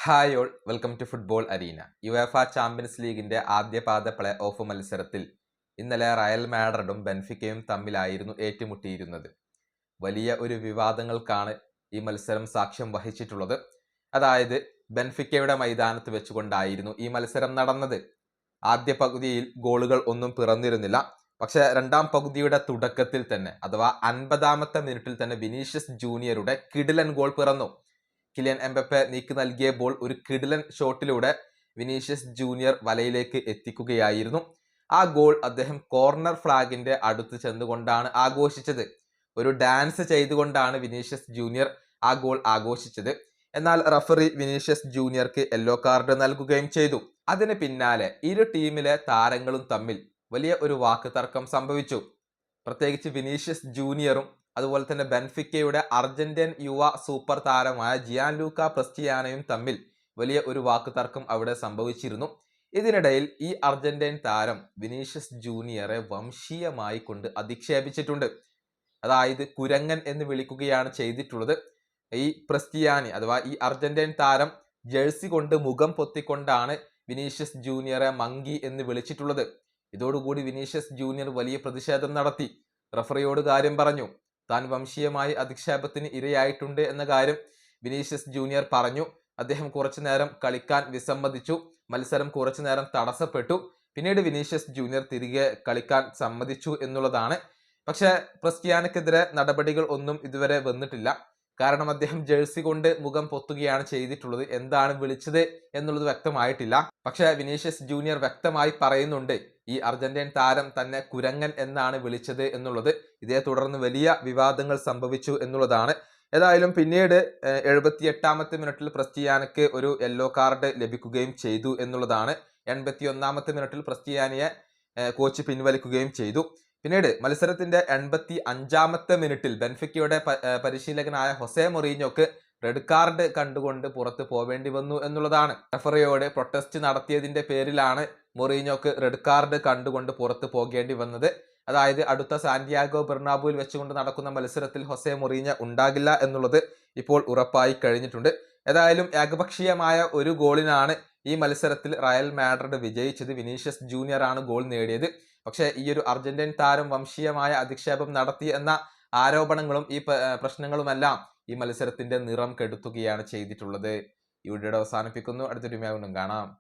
Hi all welcome to football arena. UEFA champions ലീഗിന്റെ ആദ്യപാദ play off മത്സരത്തിൽ ഇന്നലെ റയൽ മാഡ്രിഡും ബെൻഫിക്കയും തമ്മിലായിരുന്നു ഏറ്റുമുട്ടിയിരുന്നത്. വലിയ ഒരു വിവാദങ്ങൾക്കാണ് ഈ മത്സരം സാക്ഷ്യം വഹിച്ചിട്ടുള്ളത്. അതായത് ബെൻഫിക്കയുടെ മൈതാനത്ത് വെച്ചുകൊണ്ടായിരുന്നു ഈ മത്സരം നടന്നത്. ആദ്യ പകുതിയിൽ ഗോളുകൾ ഒന്നും പിറന്നിരുന്നില്ല. പക്ഷേ രണ്ടാം പകുതിയുടെ തുടക്കത്തിൽ തന്നെ, അഥവാ 50-ാമത്തെ മിനിറ്റിൽ തന്നെ വിനീഷ്യസ് ജൂനിയറുടെ കിടിലൻ ഗോൾ പിറന്നു. കിലിയൻ എംബപ്പെ നീക്കി നൽകിയ ബോൾ ഒരു കിടിലൻ ഷോട്ടിലൂടെ വിനീഷ്യസ് ജൂനിയർ വലയിലേക്ക് എത്തിക്കുകയായിരുന്നു. ആ ഗോൾ അദ്ദേഹം കോർണർ ഫ്ലാഗിന്റെ അടുത്ത് ചെന്നുകൊണ്ടാണ് ആഘോഷിച്ചത്. ഒരു ഡാൻസ് ചെയ്തുകൊണ്ടാണ് വിനീഷ്യസ് ജൂനിയർ ആ ഗോൾ ആഘോഷിച്ചത്. എന്നാൽ റഫറി വിനീഷ്യസ് ജൂനിയർക്ക് യെല്ലോ കാർഡ് നൽകുകയും ചെയ്തു. അതിന് പിന്നാലെ ഇരു ടീമിലെ താരങ്ങളും തമ്മിൽ വലിയ ഒരു വാക്ക് തർക്കം സംഭവിച്ചു. പ്രത്യേകിച്ച് വിനീഷ്യസ് ജൂനിയറും അതുപോലെ തന്നെ ബെൻഫിക്കയുടെ അർജന്റീൻ യുവ സൂപ്പർ താരമായ ജിയാൻ ലൂക്ക പ്രസ്റ്റിയാനയും തമ്മിൽ വലിയ ഒരു വാക്ക് തർക്കം അവിടെ സംഭവിച്ചിരുന്നു. ഇതിനിടയിൽ ഈ അർജന്റീൻ താരം വിനീഷ്യസ് ജൂനിയറെ വംശീയമായി കൊണ്ട് അധിക്ഷേപിച്ചിട്ടുണ്ട്. അതായത് കുരങ്ങൻ എന്ന് വിളിക്കുകയാണ് ചെയ്തിട്ടുള്ളത്. ഈ പ്രസ്റ്റിയാനി അഥവാ ഈ അർജന്റീൻ താരം ജേഴ്സി കൊണ്ട് മുഖം പൊത്തിക്കൊണ്ടാണ് വിനീഷ്യസ് ജൂനിയറെ മങ്കി എന്ന് വിളിച്ചിട്ടുള്ളത്. ഇതോടുകൂടി വിനീഷ്യസ് ജൂനിയർ വലിയ പ്രതിഷേധം നടത്തി. റഫറിയോട് കാര്യം പറഞ്ഞു. താൻ വംശീയമായി അധിക്ഷേപത്തിന് ഇരയായിട്ടുണ്ട് എന്ന കാര്യം വിനീഷ്യസ് ജൂനിയർ പറഞ്ഞു. അദ്ദേഹം കുറച്ചു നേരം കളിക്കാൻ വിസമ്മതിച്ചു. മത്സരം കുറച്ചു നേരം തടസ്സപ്പെട്ടു. പിന്നീട് വിനീഷ്യസ് ജൂനിയർ തിരികെ കളിക്കാൻ സമ്മതിച്ചു എന്നുള്ളതാണ്. പക്ഷെ ക്രിസ്ത്യാനക്കെതിരെ നടപടികൾ ഒന്നും ഇതുവരെ വന്നിട്ടില്ല. കാരണം അദ്ദേഹം ജേഴ്സി കൊണ്ട് മുഖം പൊത്തുകയാണ് ചെയ്തിട്ടുള്ളത്. എന്താണ് വിളിച്ചത് എന്നുള്ളത് വ്യക്തമായിട്ടില്ല. പക്ഷെ വിനീഷ്യസ് ജൂനിയർ വ്യക്തമായി പറയുന്നുണ്ട് ഈ അർജന്റീൻ താരം തന്നെ കുരങ്ങൻ എന്നാണ് വിളിച്ചത് എന്നുള്ളത്. ഇതേ തുടർന്ന് വലിയ വിവാദങ്ങൾ സംഭവിച്ചു എന്നുള്ളതാണ്. ഏതായാലും പിന്നീട് 78-ാമത്തെ മിനിറ്റിൽ ക്രിസ്ത്യാനക്ക് ഒരു യെല്ലോ കാർഡ് ലഭിക്കുകയും ചെയ്തു എന്നുള്ളതാണ്. 81-ാമത്തെ മിനിറ്റിൽ ക്രിസ്ത്യാനിയെ കോച്ച് പിൻവലിക്കുകയും ചെയ്തു. പിന്നീട് മത്സരത്തിന്റെ 85-ാമത്തെ മിനിറ്റിൽ ബെൻഫിക്കയുടെ പരിശീലകനായ ഹൊസെ മൊറീഞ്ഞോക്ക് റെഡ് കാർഡ് കണ്ടുകൊണ്ട് പുറത്ത് പോവേണ്ടി വന്നു എന്നുള്ളതാണ്. റഫറിയോട് പ്രൊട്ടസ്റ്റ് നടത്തിയതിന്റെ പേരിലാണ് മൊറീഞ്ഞോക്ക് റെഡ് കാർഡ് കണ്ടുകൊണ്ട് പുറത്ത് പോകേണ്ടി വന്നത്. അതായത് അടുത്ത സാന്റിയാഗോ ബെർണാബുവിൽ വെച്ചുകൊണ്ട് നടക്കുന്ന മത്സരത്തിൽ ഹൊസെ മൊറീഞ്ഞോ ഉണ്ടാകില്ല എന്നുള്ളത് ഇപ്പോൾ ഉറപ്പായി കഴിഞ്ഞിട്ടുണ്ട്. ഏതായാലും ഏകപക്ഷീയമായ ഒരു ഗോളിനാണ് ഈ മത്സരത്തിൽ റയൽ മാഡ്രിഡ് വിജയിച്ചത്. വിനീഷ്യസ് ജൂനിയർ ആണ് ഗോൾ നേടിയത്. പക്ഷേ ഈ ഒരു അർജന്റീൻ താരം വംശീയമായ അധിക്ഷേപം നടത്തി എന്ന ആരോപണങ്ങളും ഈ പ്രശ്നങ്ങളുമെല്ലാം ഈ മത്സരത്തിന്റെ നിറം കെടുത്തുകയാണ് ചെയ്തിട്ടുള്ളത്. ഈ വീഡിയോ അവസാനിപ്പിക്കുന്നു. അടുത്തൊരു വീഡിയോയിൽ കാണാം.